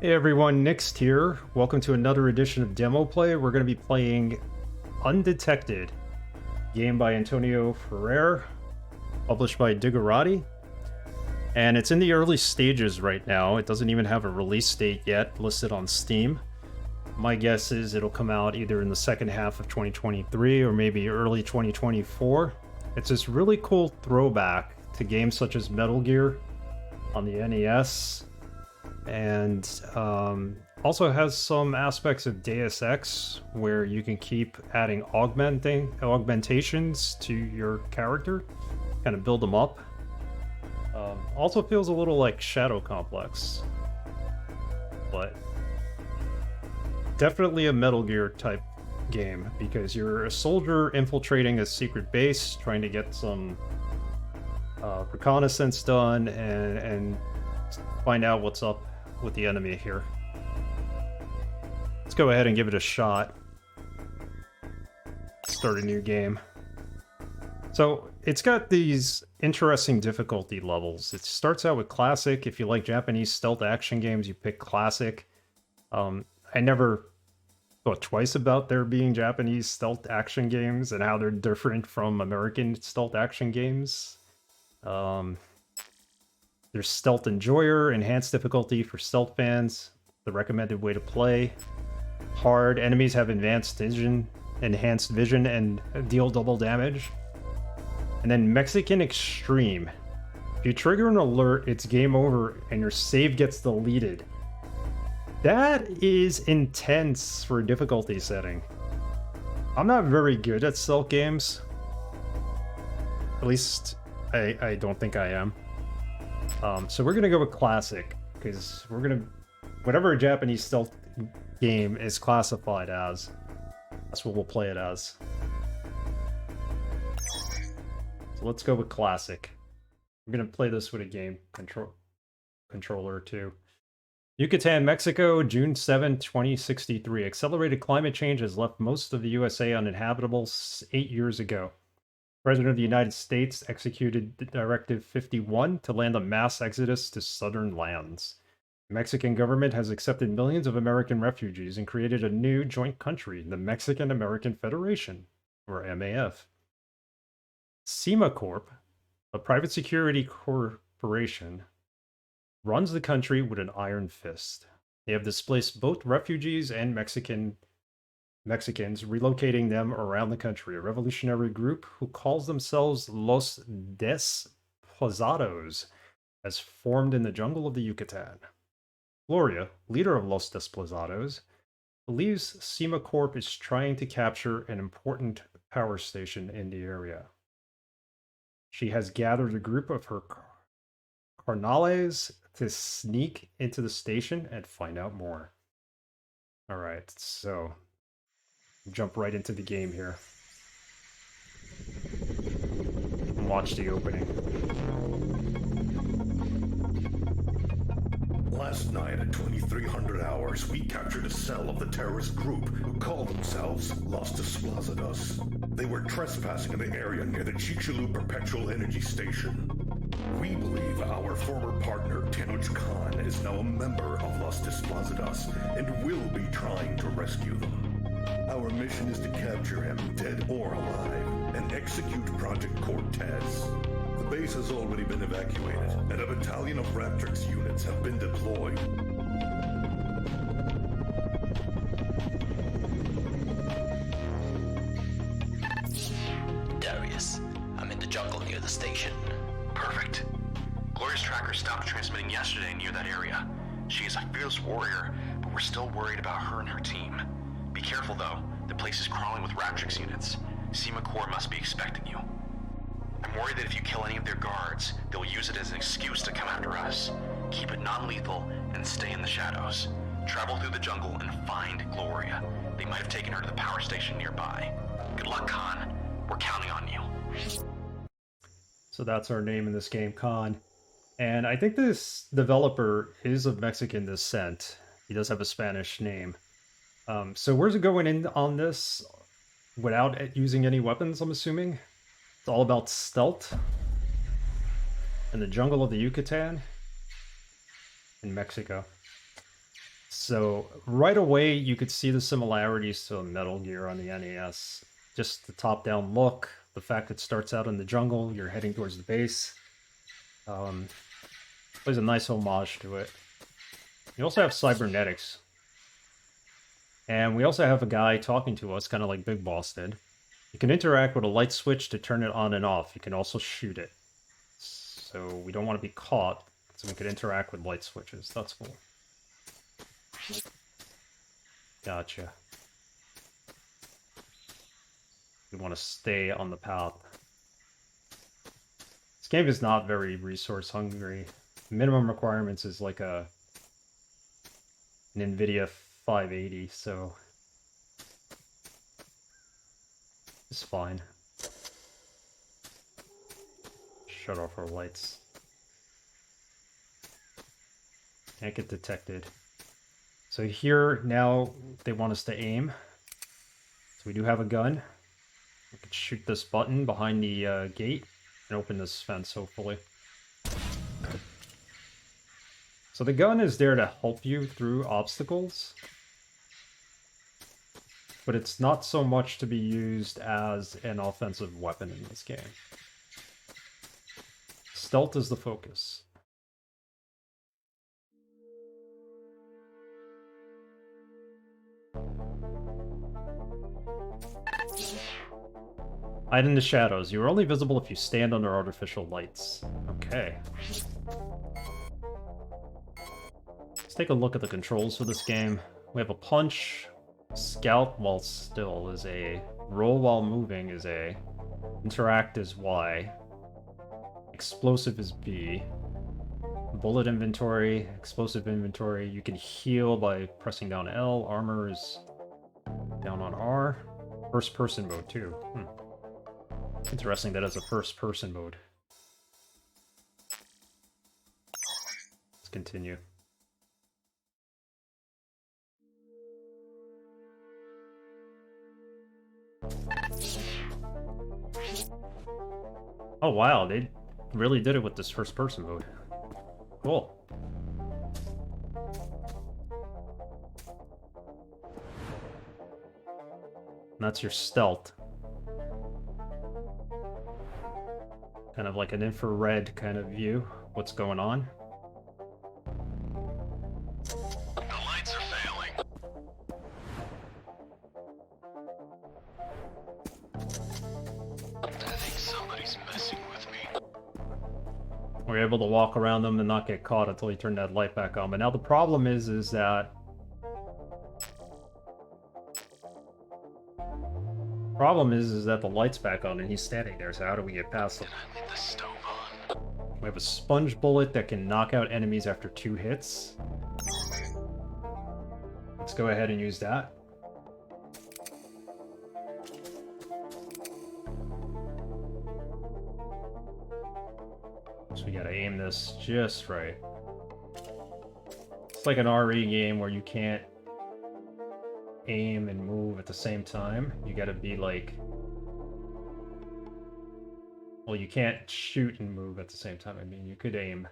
Hey everyone, Nixed here. Welcome to another edition of Demo Play. We're going to be playing Undetected, game by Antonio Freyre, published by Digerati. And it's in the early stages right now. It doesn't even have a release date yet listed on Steam. My guess is it'll come out either in the second half of 2023 or maybe early 2024. It's this really cool throwback to games such as Metal Gear on the NES. And also has some aspects of Deus Ex where you can keep adding augmentations to your character, kind of build them up. Also feels a little like Shadow Complex, but definitely a Metal Gear type game because you're a soldier infiltrating a secret base, trying to get some reconnaissance done and find out what's up with the enemy here. Let's go ahead and give it a shot. Start a new game. So it's got these interesting difficulty levels. It starts out with classic. If you like Japanese stealth action games, you pick classic. I never thought twice about there being Japanese stealth action games and how they're different from American stealth action games. There's Stealth Enjoyer, enhanced difficulty for stealth fans, the recommended way to play. Hard, enemies have enhanced vision, and deal double damage. And then Mexican Extreme. If you trigger an alert, it's game over and your save gets deleted. That is intense for a difficulty setting. I'm not very good at stealth games. At least, I don't think I am. So we're gonna go with classic because whatever a Japanese stealth game is classified as, that's what we'll play it as. So let's go with classic. We're gonna play this with a game controller too. Yucatan, Mexico, June 7, 2063. Accelerated climate change has left most of the USA uninhabitable 8 years ago. The President of the United States executed Directive 51 to land a mass exodus to southern lands. The Mexican government has accepted millions of American refugees and created a new joint country, the Mexican-American Federation, or MAF. SEMA Corp, a private security corporation, runs the country with an iron fist. They have displaced both refugees and Mexicans, relocating them around the country. A revolutionary group who calls themselves Los Desplazados has formed in the jungle of the Yucatan. Gloria, leader of Los Desplazados, believes SEMA Corp is trying to capture an important power station in the area. She has gathered a group of her carnales to sneak into the station and find out more. Alright, so jump right into the game here. And watch the opening. Last night at 2300 hours, we captured a cell of the terrorist group who call themselves Los Desplazados. They were trespassing in the area near the Chicxulub Perpetual Energy Station. We believe our former partner, Tenoch Khan, is now a member of Los Desplazados and will be trying to rescue them. Our mission is to capture him, dead or alive, and execute Project Cortez. The base has already been evacuated, and a battalion of Raptrix units have been deployed. Darius, I'm in the jungle near the station. Perfect. Gloria's tracker stopped transmitting yesterday near that area. She is a fearless warrior, but we're still worried about her and her team. Be careful though, the place is crawling with Raptrix units. SEMA Corps must be expecting you. I'm worried that if you kill any of their guards, they'll use it as an excuse to come after us. Keep it non-lethal and stay in the shadows. Travel through the jungle and find Gloria. They might have taken her to the power station nearby. Good luck, Khan. We're counting on you. So that's our name in this game, Khan. And I think this developer is of Mexican descent. He does have a Spanish name. So where's it going in on this without using any weapons, I'm assuming? It's all about stealth in the jungle of the Yucatan in Mexico. So right away, you could see the similarities to Metal Gear on the NES. Just the top-down look, the fact it starts out in the jungle, you're heading towards the base. Plays a nice homage to it. You also have cybernetics. And we also have a guy talking to us, kind of like Big Boss did. You can interact with a light switch to turn it on and off. You can also shoot it. So we don't want to be caught, so we could interact with light switches. That's cool. Gotcha. We want to stay on the path. This game is not very resource hungry. Minimum requirements is like an NVIDIA 580, so it's fine. Shut off our lights. Can't get detected. So here, now, they want us to aim. So we do have a gun. We can shoot this button behind the gate and open this fence, hopefully. So the gun is there to help you through obstacles. But it's not so much to be used as an offensive weapon in this game. Stealth is the focus. Hide in the shadows. You are only visible if you stand under artificial lights. Okay. Let's take a look at the controls for this game. We have a punch. Scout while still is A. Roll while moving is A. Interact is Y. Explosive is B. Bullet inventory, explosive inventory. You can heal by pressing down L. Armor is down on R. First person mode too. Interesting that it's a first person mode. Let's continue. Oh wow, they really did it with this first person mode. Cool. And that's your stealth. Kind of like an infrared kind of view. What's going on? The lights are failing. I think somebody's messing with me. We're able to walk around them and not get caught until you turn that light back on. But now the problem is that the light's back on and he's standing there. So how do we get past him? Did I leave the stove on? We have a sponge bullet that can knock out enemies after 2 hits. Let's go ahead and use that. So we gotta aim this just right. It's like an RE game where you can't aim and move at the same time. You gotta be like... Well, you can't shoot and move at the same time. I mean, you could aim.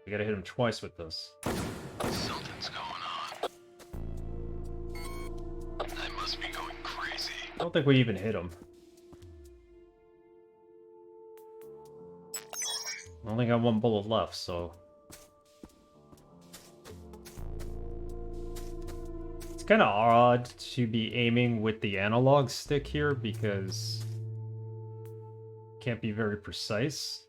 You gotta hit him twice with this. Something's going on. I must be going crazy. I don't think we even hit him. I only got 1 bullet left, so... It's kind of odd to be aiming with the analog stick here because you can't be very precise.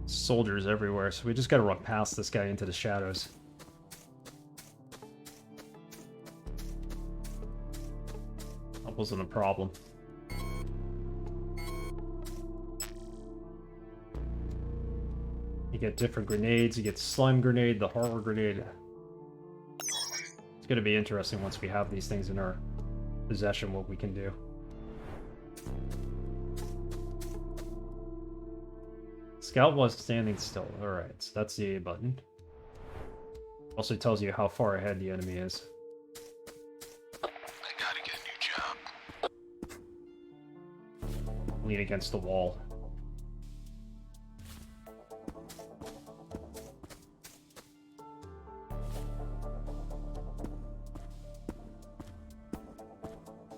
Soldiers everywhere, so we just gotta run past this guy into the shadows. That wasn't a problem. You get different grenades, you get slime grenade, the horror grenade. It's gonna be interesting once we have these things in our possession, what we can do. Scout was standing still. Alright, so that's the A button. Also tells you how far ahead the enemy is. lean against the wall.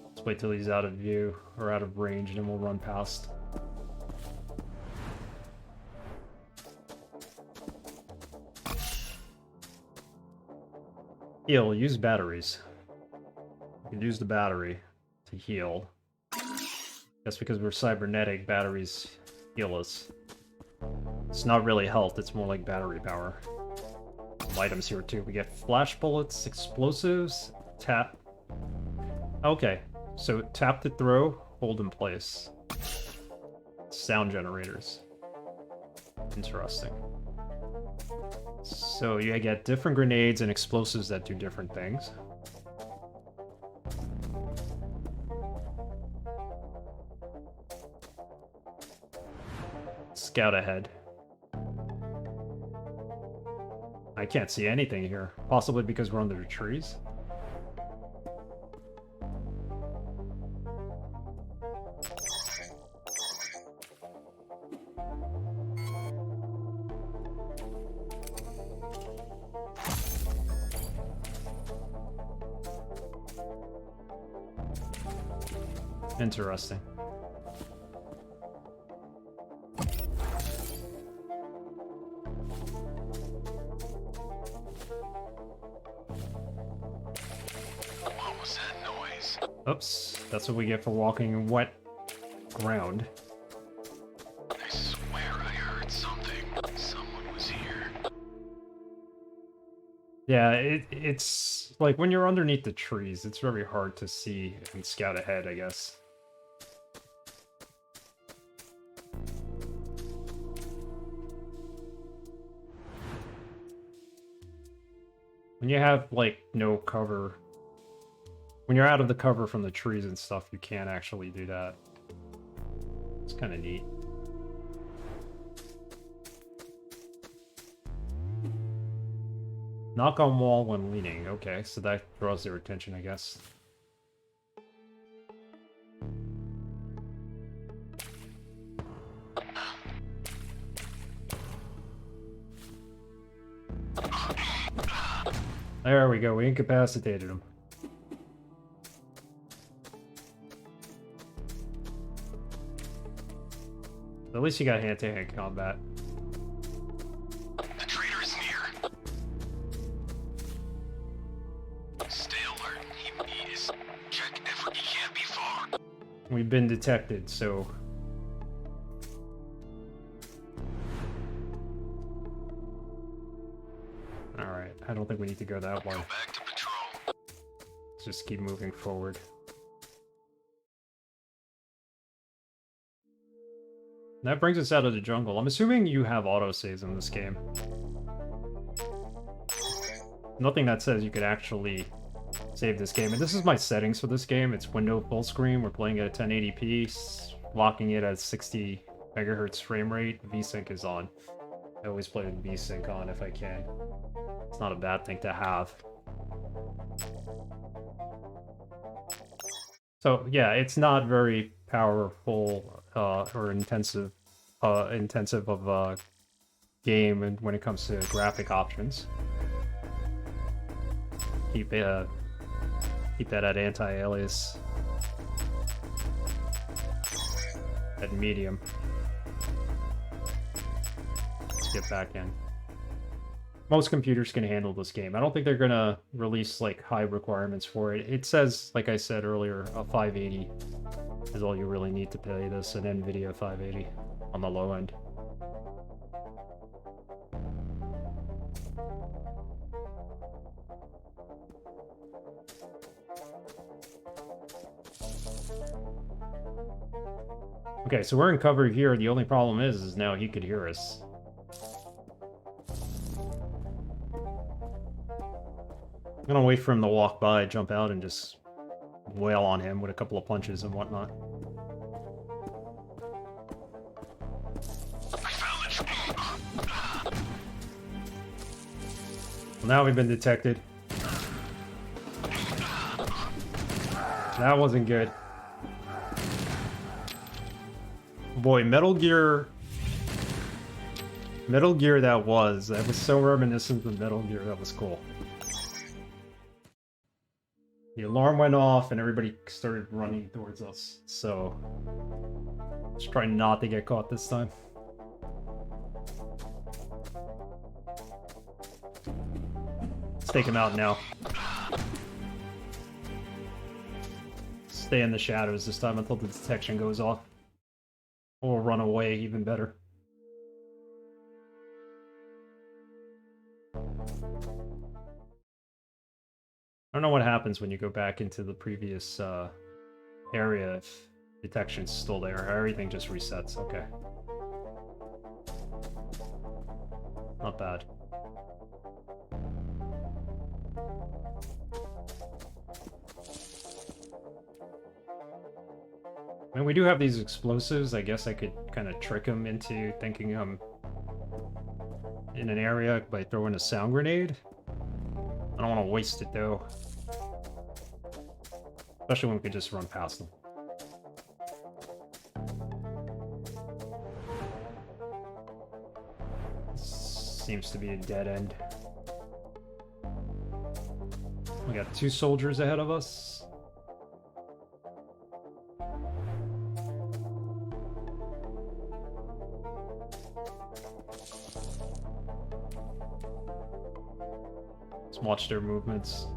Let's wait till he's out of view or out of range, and then we'll run past. Heal, use batteries. You can use the battery to heal. That's because we're cybernetic, batteries heal us. It's not really health, it's more like battery power. Some items here too. We get flash bullets, explosives, tap. Okay, so tap to throw, hold in place. Sound generators. Interesting. So you get different grenades and explosives that do different things. Scout ahead. I can't see anything here. Possibly because we're under the trees. Interesting. What was that noise? Oops, that's what we get for walking in wet ground. I swear I heard something. Someone was here. Yeah, it's like when you're underneath the trees, it's very hard to see and scout ahead, I guess. When you have, like, no cover, when you're out of the cover from the trees and stuff, you can't actually do that. It's kind of neat. Knock on wall when leaning. Okay, so that draws their attention, I guess. There we go, we incapacitated him. At least you got hand-to-hand combat. The traitor is near. Stay alert. He is. Check effort. He can't be far. We've been detected, so... Alright, I don't think we need to go that way. Go back to patrol. Let's just keep moving forward. That brings us out of the jungle. I'm assuming you have autosaves in this game. Nothing that says you could actually save this game. And this is my settings for this game. It's window full screen. We're playing at 1080p, locking it at 60 megahertz frame rate. VSync is on. I always play with VSync on if I can. It's not a bad thing to have. So yeah, it's not very powerful or intensive of a game, and when it comes to graphic options. Keep that at anti-alias at medium. Let's get back in. Most computers can handle this game. I don't think they're gonna release like high requirements for it. It says, like I said earlier, a 580 is all you really need to play this, an NVIDIA 580 on the low end. Okay, so we're in cover here. The only problem is now he could hear us. I'm gonna wait for him to walk by, jump out, and just wail on him with a couple of punches and whatnot. I found it. Well, now we've been detected. That wasn't good. boy, Metal Gear that was so reminiscent of Metal Gear. That was cool. The alarm went off and everybody started running towards us. So let's try not to get caught this time. Let's take him out now. Stay in the shadows this time until the detection goes off. Or run away, even better. I don't know what happens when you go back into the previous area if detection's still there. Everything just resets. Okay. Not bad. I mean, we do have these explosives. I guess I could kind of trick him into thinking I'm in an area by throwing a sound grenade. I don't want to waste it, though. Especially when we could just run past them. Seems to be a dead end. We got 2 soldiers ahead of us. Let's watch their movements.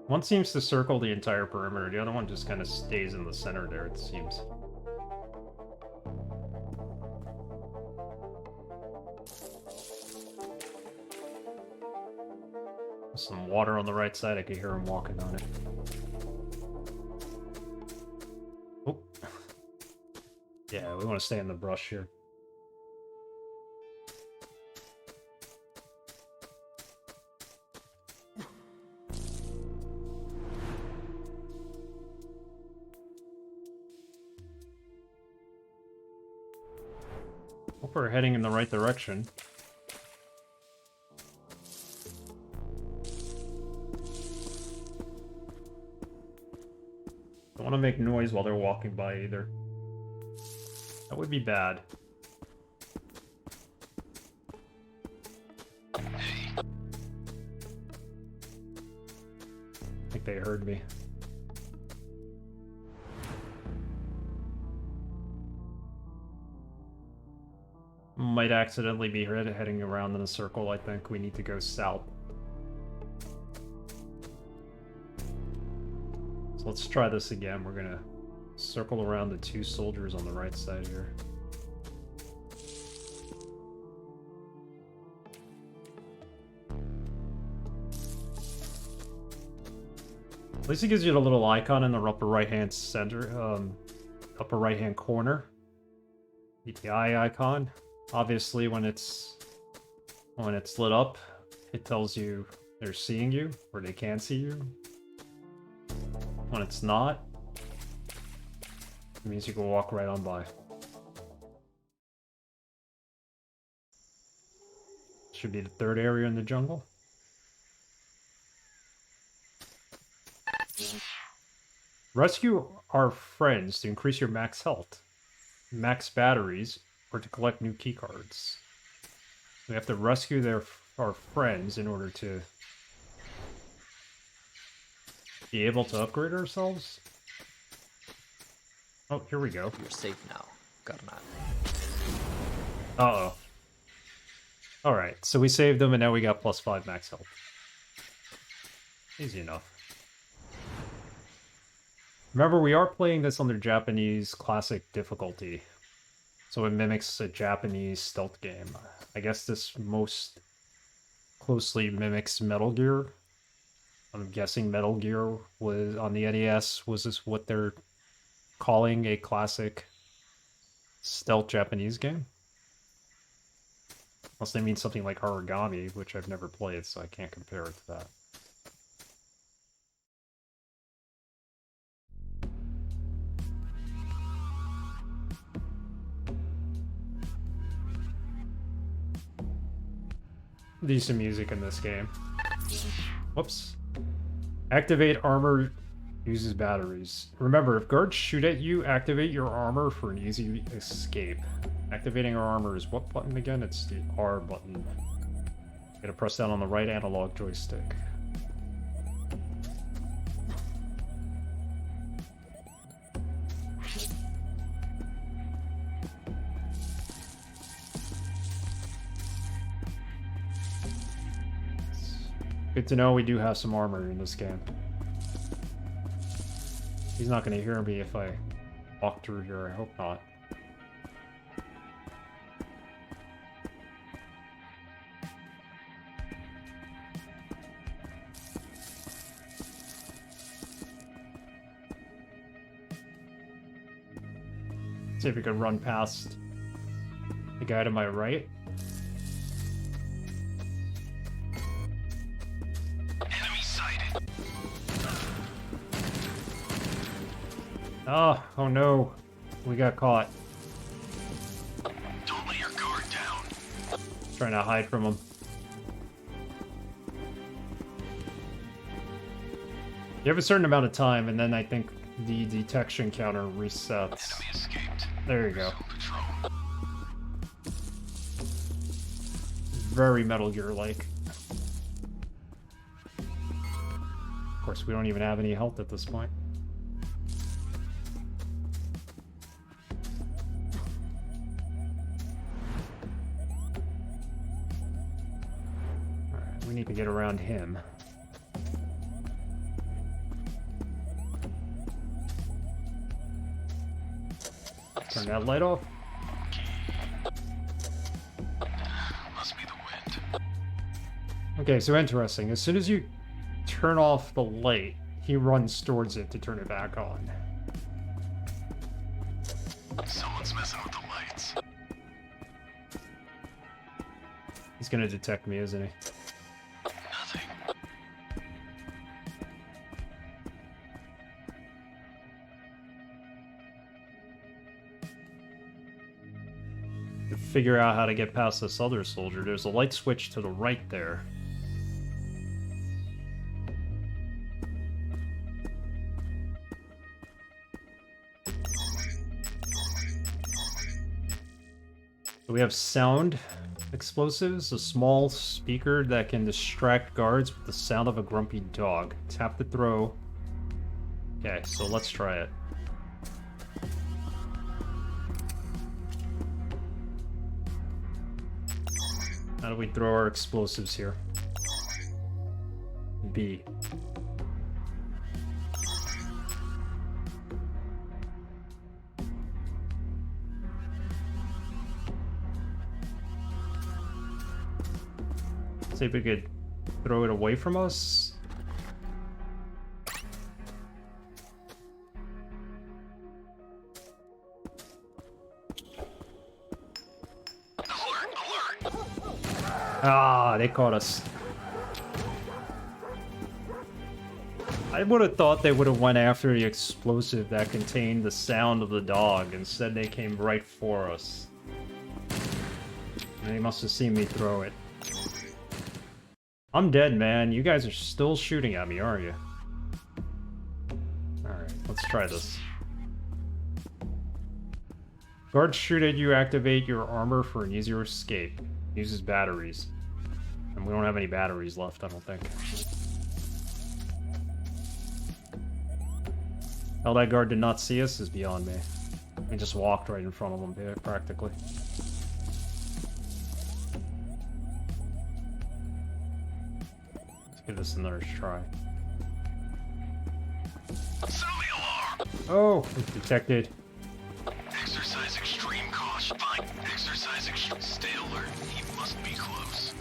One seems to circle the entire perimeter, the other one just kind of stays in the center there, it seems. Some water on the right side, I could hear him walking on it. Oh. Yeah, we want to stay in the brush here. Hope we're heading in the right direction. Don't want to make noise while they're walking by either. That would be bad. I think they heard me. Might accidentally be heading around in a circle. I think we need to go south. So let's try this again. We're gonna circle around the 2 soldiers on the right side here. At least it gives you the little icon in the upper right hand center, upper right hand corner. The eye icon. Obviously, when it's lit up, it tells you they're seeing you, or they can see you. When it's not, it means you can walk right on by. Should be the 3rd area in the jungle. Rescue our friends to increase your max health, max batteries, or to collect new keycards. We have to rescue our friends in order to be able to upgrade ourselves. Oh, here we go. You're safe now. Got him out. Uh-oh. Alright, so we saved them and now we got +5 max health. Easy enough. Remember, we are playing this on the Japanese classic difficulty. So it mimics a Japanese stealth game. I guess this most closely mimics Metal Gear. I'm guessing Metal Gear was on the NES. Was this what they're calling a classic stealth Japanese game? Unless they mean something like Origami, which I've never played, so I can't compare it to that. Decent music in this game. Whoops. Activate armor Uses batteries. Remember, if guards shoot at you, activate your armor for an easy escape. Activating our armor is what button again? It's the R button. Gotta press down on the right analog joystick. Good to know we do have some armor in this game. He's not going to hear me if I walk through here, I hope not. See if we can run past the guy to my right. Enemy sighted. Oh no. We got caught. Don't let your guard down. Trying to hide from him. You have a certain amount of time, and then I think the detection counter resets. Enemy escaped. There you go. Patrol. Very Metal Gear-like. Of course, we don't even have any health at this point. Alright, we need to get around him. Turn that light off. Must be the wind. Okay, so interesting. As soon as you turn off the light, he runs towards it to turn it back on. Someone's messing with the lights. He's gonna detect me, isn't he? Nothing. To figure out how to get past this other soldier, there's a light switch to the right there. So we have sound explosives, a small speaker that can distract guards with the sound of a grumpy dog. Tap to throw. Okay, so let's try it. How do we throw our explosives here? B. See if we could throw it away from us. Alert! Alert! Ah, they caught us. I would have thought they would have went after the explosive that contained the sound of the dog. Instead, they came right for us. They must have seen me throw it. I'm dead, man. You guys are still shooting at me, aren't you? Alright, let's try this. Guards shoot at you, activate your armor for an easier escape. Uses batteries. And we don't have any batteries left, I don't think. How that guard did not see us is beyond me. We just walked right in front of him, practically. Let's give this another try. Sound the alarm! Oh, detected. Exercise extreme caution. Fine. Exercise extreme. Stay alert. He must be close.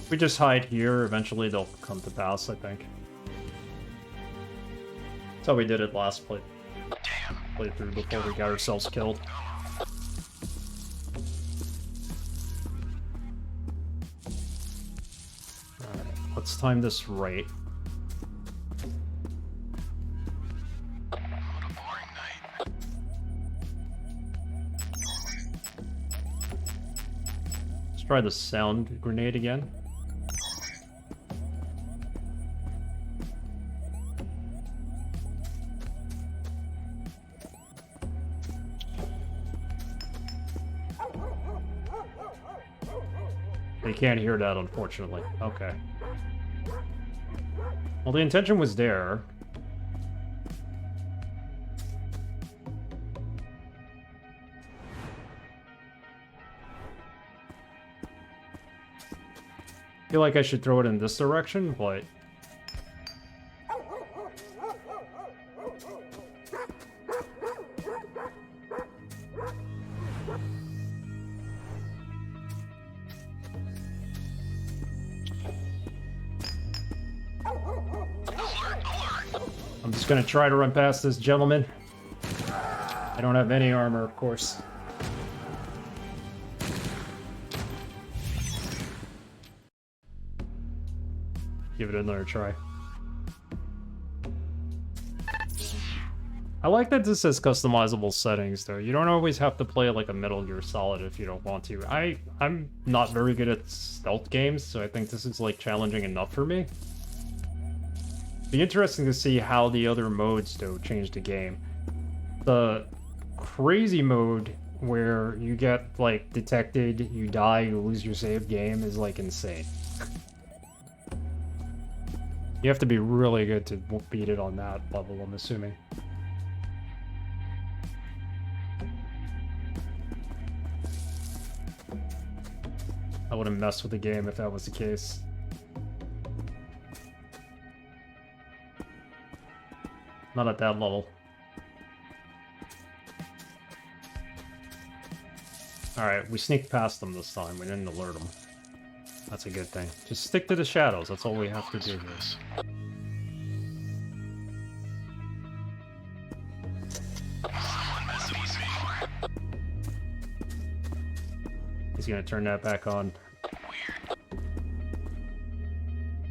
If we just hide here, eventually they'll come to pass, I think. That's how we did it last Damn. playthrough before we got ourselves killed. Alright, let's time this right. What a boring night. Let's try the sound grenade again. They can't hear that, unfortunately. Okay. Well, the intention was there. I feel like I should throw it in this direction, but... I'm just gonna try to run past this gentleman. I don't have any armor, of course. Give it another try. I like that this has customizable settings, though. You don't always have to play like a Metal Gear Solid if you don't want to. I'm not very good at stealth games, so I think this is like challenging enough for me. Be interesting to see how the other modes, though, change the game. The crazy mode where you get like detected, you die, you lose your save game is like insane. You have to be really good to beat it on that level, I'm assuming. I wouldn't mess with the game if that was the case. Not at that level. Alright, we sneaked past them this time. We didn't alert them. That's a good thing. Just stick to the shadows. That's all we have to do here. He's gonna turn that back on.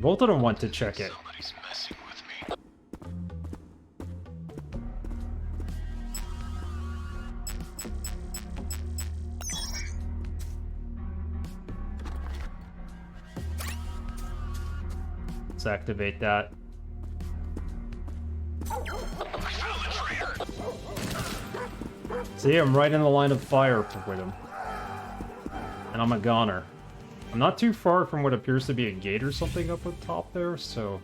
Both of them want to check it. Somebody's messing with me. Let's activate that. See, I'm right in the line of fire with him. And I'm a goner. I'm not too far from what appears to be a gate or something up at top there, so...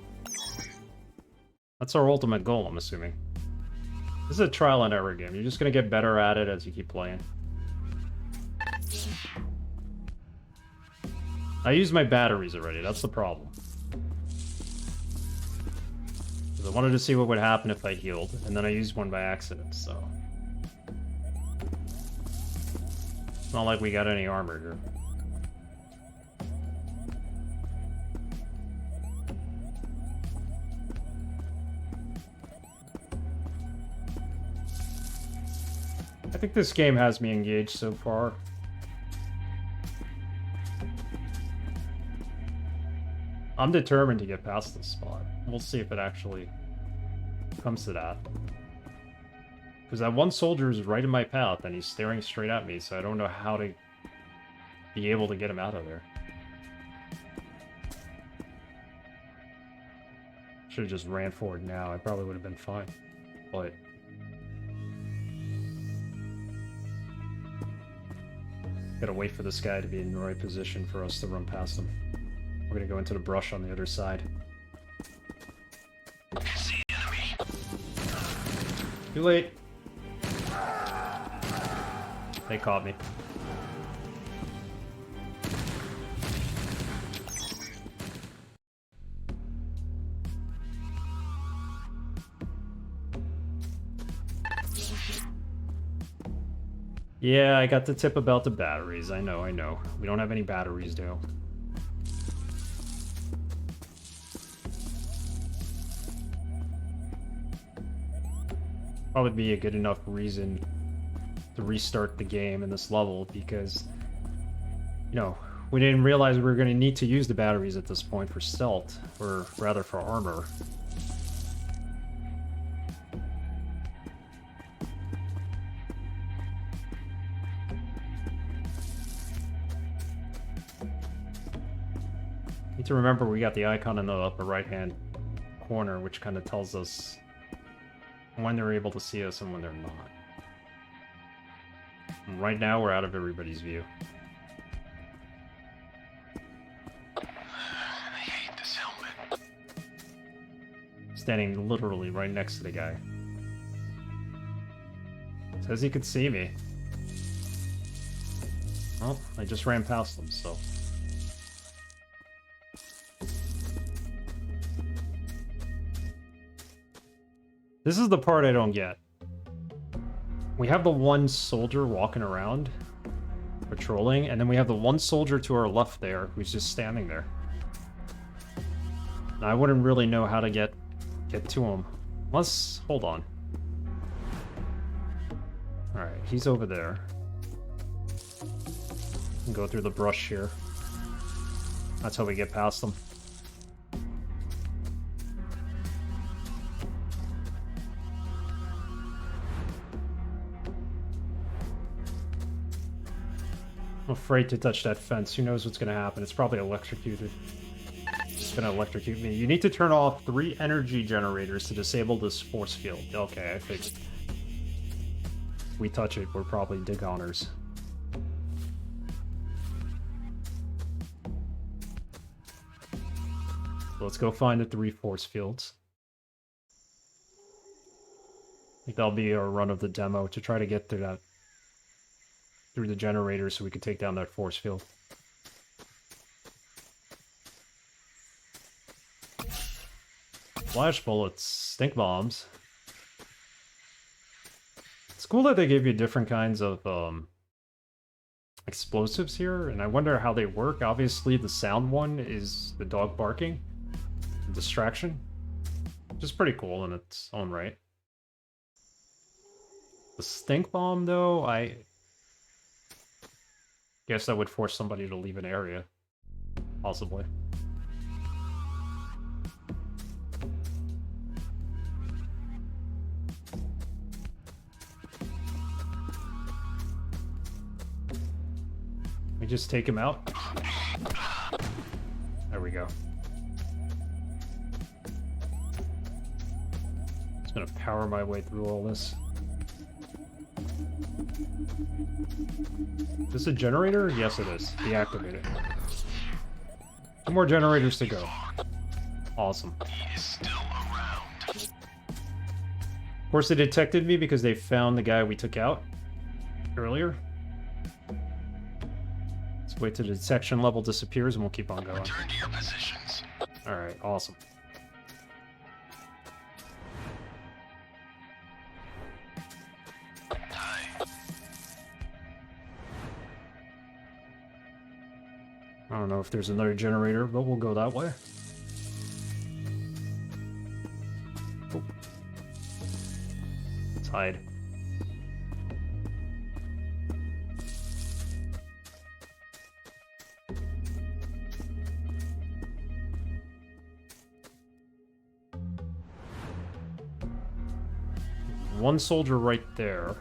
That's our ultimate goal, I'm assuming. This is a trial and error game. You're just gonna get better at it as you keep playing. I used my batteries already, that's the problem. I wanted to see what would happen if I healed, and then I used one by accident, so... It's not like we got any armor here. I think this game has me engaged so far. I'm determined to get past this spot. We'll see if it actually comes to that. Because that one soldier is right in my path, and he's staring straight at me, so I don't know how to be able to get him out of there. Should have just ran forward now. I probably would have been fine. But... gotta wait for this guy to be in the right position for us to run past him. We're gonna go into the brush on the other side. See enemy. Too late. They caught me. Yeah, I got the tip about the batteries. I know. We don't have any batteries, though. Probably be a good enough reason to restart the game in this level, because, you know, we didn't realize we were going to need to use the batteries at this point for stealth, or rather for armor. Need to remember we got the icon in the upper right hand corner, which kind of tells us when they're able to see us and when they're not. And right now we're out of everybody's view. Standing literally right next to the guy. Says he could see me. Well, I just ran past him, so... This is the part I don't get. We have the one soldier walking around, patrolling, and then we have the one soldier to our left there who's just standing there. And I wouldn't really know how to get to him. Unless, hold on. Alright, he's over there. Go through the brush here. That's how we get past them. I'm afraid to touch that fence. Who knows what's going to happen? It's probably electrocuted. It's going to electrocute me. You need to turn off 3 energy generators to disable this force field. Okay, I figured. If we touch it, we're probably digoners. So let's go find the 3 force fields. I think that'll be our run of the demo, to try to get through that. Through the generator so we could take down that force field. Flash bullets, stink bombs. It's cool that they give you different kinds of explosives here, and I wonder how they work. Obviously the sound one is the dog barking, distraction, which is pretty cool in its own right. The stink bomb though, I guess that would force somebody to leave an area. Possibly. We just take him out. There we go. Just gonna power my way through all this. Is this a generator? Yes, it is. Deactivate it. 2 more generators to go. Awesome. He is still around. Of course, they detected me because they found the guy we took out earlier. Let's wait till the detection level disappears and we'll keep on going. Return to your positions. Alright, awesome. I don't know if there's another generator, but we'll go that way. Oh. Let's hide. One soldier right there.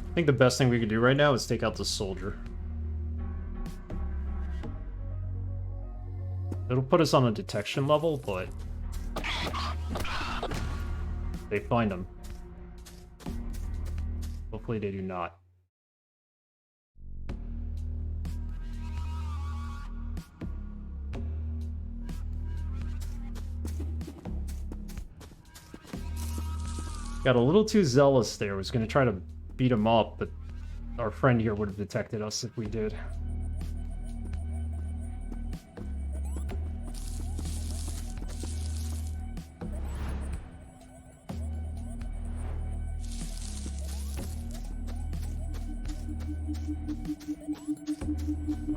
I think the best thing we could do right now is take out the soldier. It'll put us on a detection level, but they find him. Hopefully they do not. Got a little too zealous there. Was going to try to beat him up, but our friend here would have detected us if we did.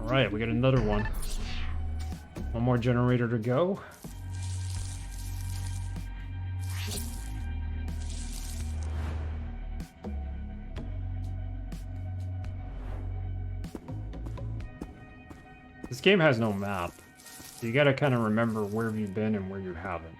Alright, we got another one. One more generator to go. This game has no map, so you gotta kind of remember where you've been and where you haven't.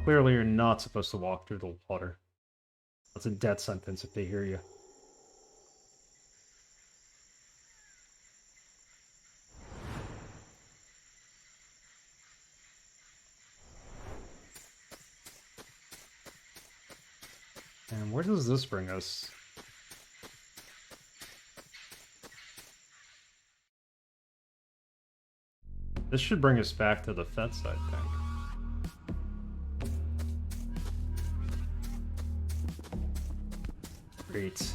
Clearly you're not supposed to walk through the water. That's a death sentence if they hear you. And where does this bring us? This should bring us back to the fence, I think. Great.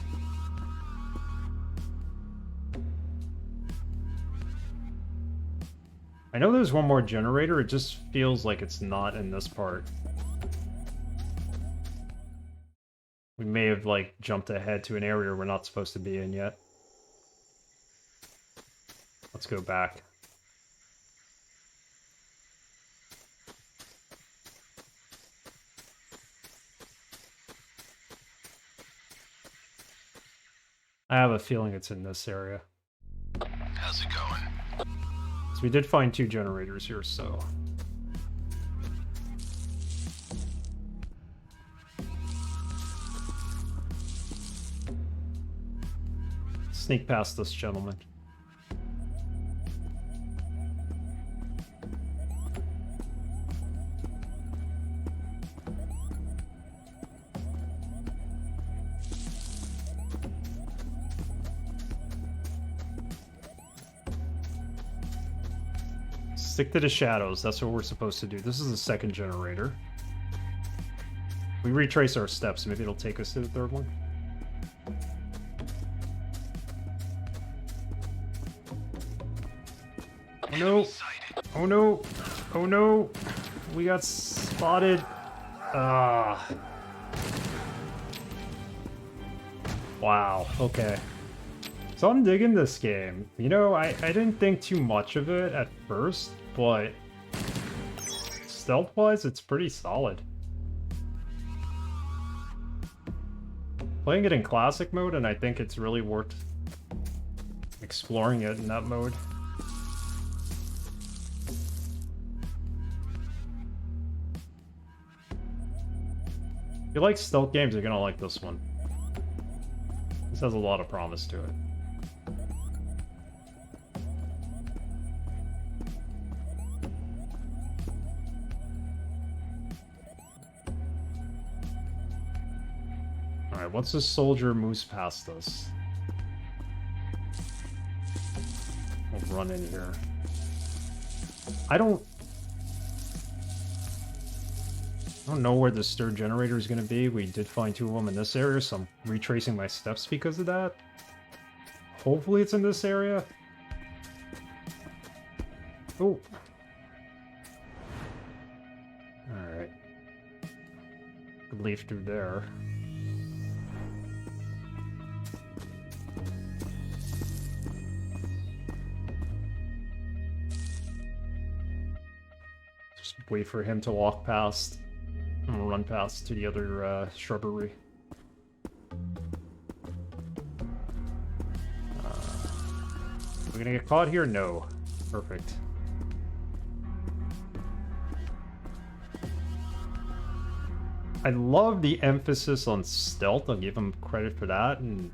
I know there's one more generator, it just feels like it's not in this part. We may have, like, jumped ahead to an area we're not supposed to be in yet. Let's go back. I have a feeling it's in this area. How's it going? So we did find 2 generators here, so... Sneak past this gentleman. Stick to the shadows, that's what we're supposed to do. This is the second generator. We retrace our steps, maybe it'll take us to the third one. Oh no! Oh no! Oh no! We got spotted! Ah. Wow, okay. So I'm digging this game. You know, I didn't think too much of it at first, but stealth-wise, it's pretty solid. Playing it in classic mode, and I think it's really worth exploring it in that mode. If you like stealth games, you're gonna like this one. This has a lot of promise to it. Alright, once this soldier moves past us, we'll run in here. I don't know where the third generator is going to be. We did find 2 of them in this area, so I'm retracing my steps because of that. Hopefully it's in this area. Oh. Alright. Could leave through there. Just wait for him to walk past. I'm gonna run past to the other shrubbery. We're gonna get caught here? No. Perfect. I love the emphasis on stealth. I'll give him credit for that. And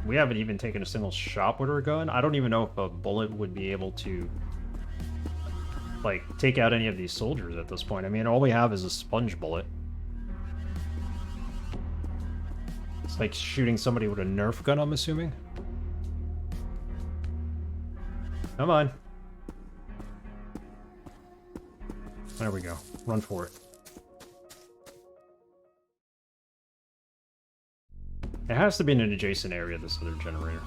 we haven't even taken a single shot with our gun. I don't even know if a bullet would be able to, like, take out any of these soldiers at this point. I mean, all we have is a sponge bullet. It's like shooting somebody with a Nerf gun, I'm assuming. Come on. There we go. Run for it. It has to be in an adjacent area, this other generator.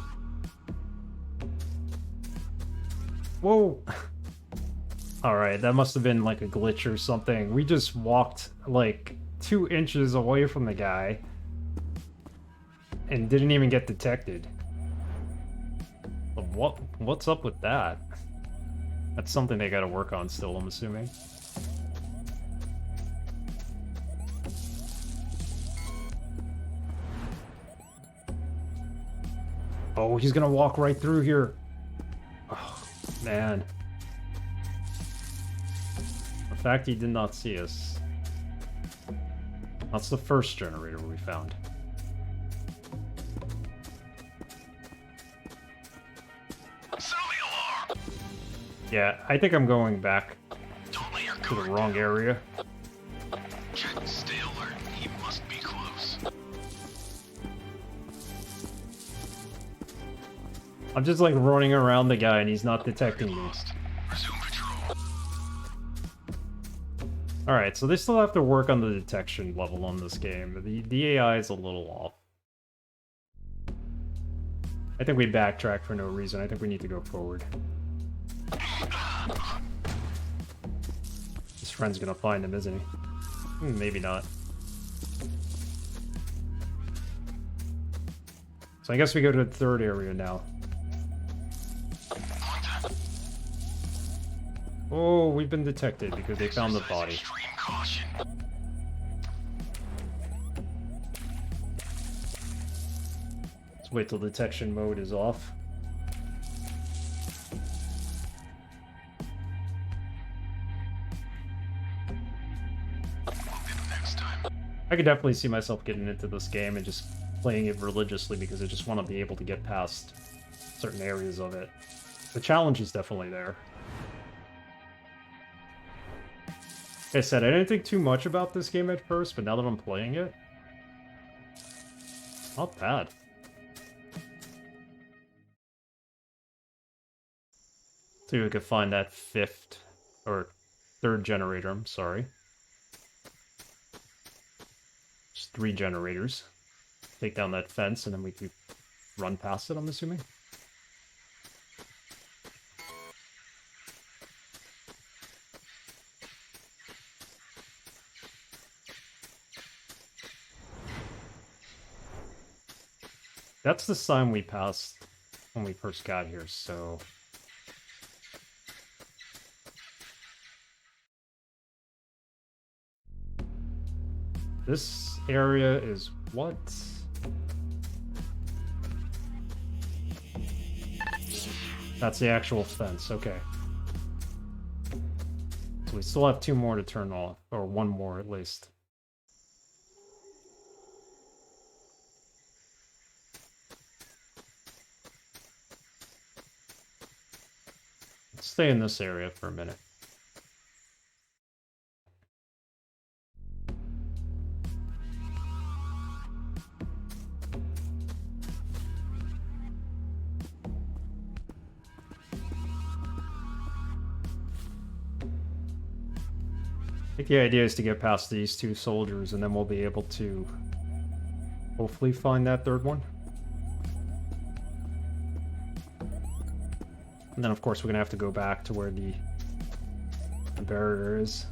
Whoa! Alright, that must have been like a glitch or something. We just walked like 2 inches away from the guy and didn't even get detected. What's up with that? That's something they gotta work on still, I'm assuming. Oh, he's gonna walk right through here. Oh, man. The fact he did not see us. That's the first generator we found. Yeah, I think I'm going back to the wrong area. Stay alert. He must be close. I'm just like running around the guy and he's not detecting me. Resume patrol. Alright, so they still have to work on the detection level on this game. The AI is a little off. I think we backtrack for no reason. I think we need to go forward. His friend's gonna find him, isn't he? Maybe not. So I guess we go to the third area now. Oh, we've been detected because they found the body. Extreme caution. Let's wait till detection mode is off. Next time. I could definitely see myself getting into this game and just playing it religiously because I just want to be able to get past certain areas of it. The challenge is definitely there. Like I said, I didn't think too much about this game at first, but now that I'm playing it, not bad. See if we could find that third generator, I'm sorry. Just 3 generators. Take down that fence and then we can run past it, I'm assuming. That's the sign we passed when we first got here, so... This area is what? That's the actual fence, okay. So we still have 2 more to turn off, or 1 more at least. Let's stay in this area for a minute. I think the idea is to get past these 2 soldiers and then we'll be able to hopefully find that third one. And then of course we're gonna have to go back to where the barrier is.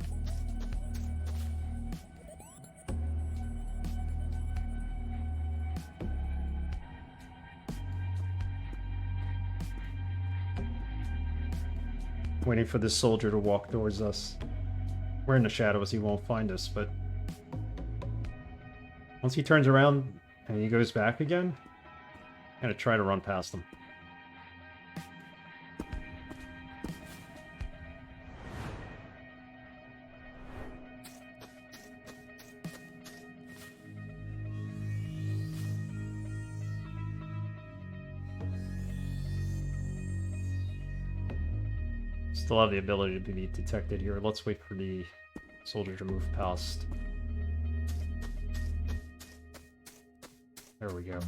Waiting for this soldier to walk towards us. We're in the shadows, he won't find us, but once he turns around and he goes back again, I'm gonna try to run past him. Still have the ability to be detected here. Let's wait for the soldier to move past. There we go.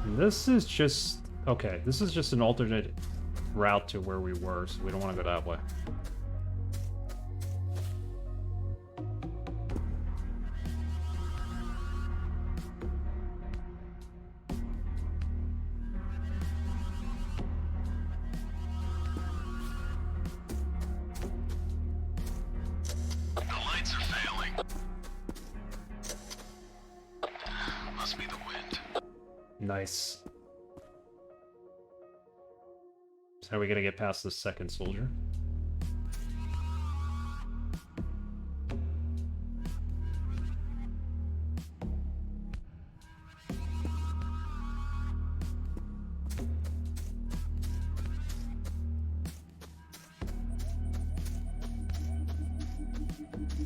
And this is just... okay, this is just an alternate route to where we were, so we don't want to go that way. Nice. So how are we gonna get past this second soldier?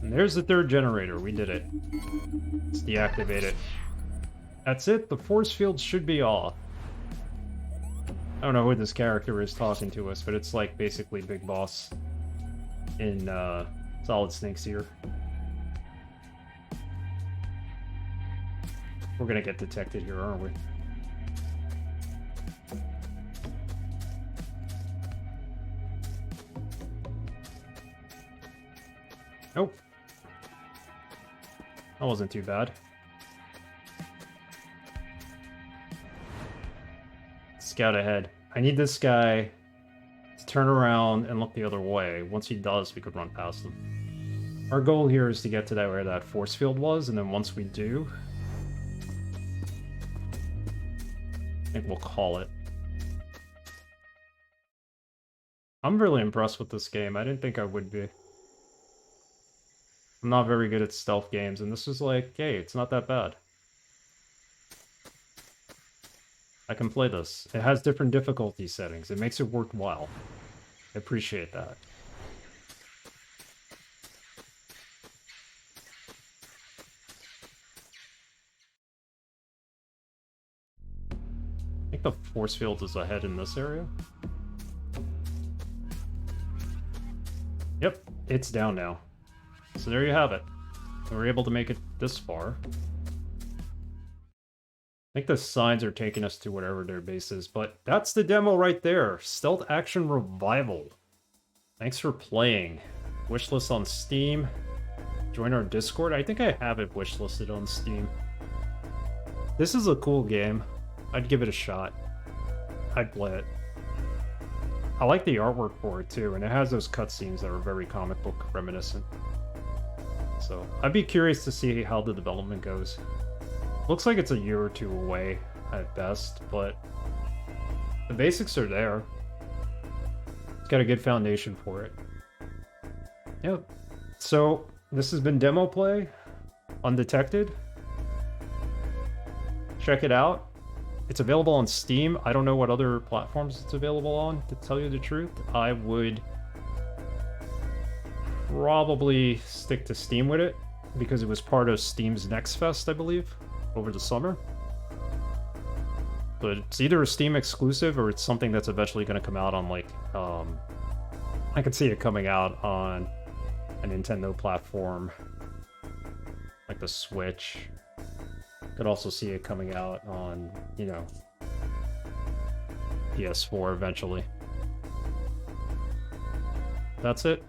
And there's the third generator. We did it. Let's deactivate it. That's it, the force field should be off. I don't know who this character is talking to us, but it's like basically Big Boss in Solid Snakes here. We're gonna get detected here, aren't we? Nope. That wasn't too bad. Scout ahead. I need this guy to turn around and look the other way. Once he does, we could run past him. Our goal here is to get to that where that force field was, and then once we do, I think we'll call it. I'm really impressed with this game. I didn't think I would be. I'm not very good at stealth games, and this is like, hey, it's not that bad. I can play this. It has different difficulty settings. It makes it worthwhile. I appreciate that. I think the force field is ahead in this area. Yep, it's down now. So there you have it. We were able to make it this far. I think the signs are taking us to whatever their base is, but that's the demo right there. Stealth Action Revival. Thanks for playing. Wishlist on Steam. Join our Discord. I think I have it wishlisted on Steam. This is a cool game. I'd give it a shot. I'd play it. I like the artwork for it too, and it has those cutscenes that are very comic book reminiscent. So I'd be curious to see how the development goes. Looks like it's a year or two away at best, but the basics are there. It's got a good foundation for it. Yep. So this has been Demo Play, Undetected. Check it out. It's available on Steam. I don't know what other platforms it's available on, to tell you the truth. I would probably stick to Steam with it, because it was part of Steam's Next Fest, I believe, over the summer. But it's either a Steam exclusive or it's something that's eventually going to come out on, like, I could see it coming out on a Nintendo platform, like the Switch. Could also see it coming out on, you know, PS4 eventually. That's it.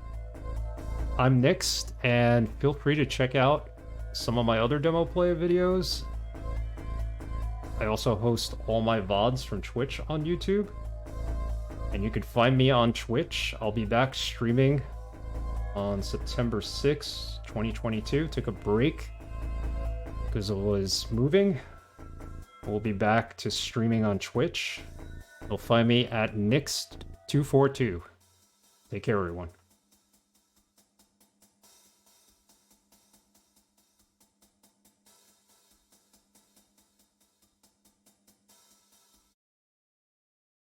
I'm Nixed, and feel free to check out some of my other demo play videos. I also host all my VODs from Twitch on YouTube, and you can find me on Twitch. I'll be back streaming on September 6, 2022. Took a break because I was moving. We'll be back to streaming on Twitch. You'll find me at Nixed242. Take care, everyone.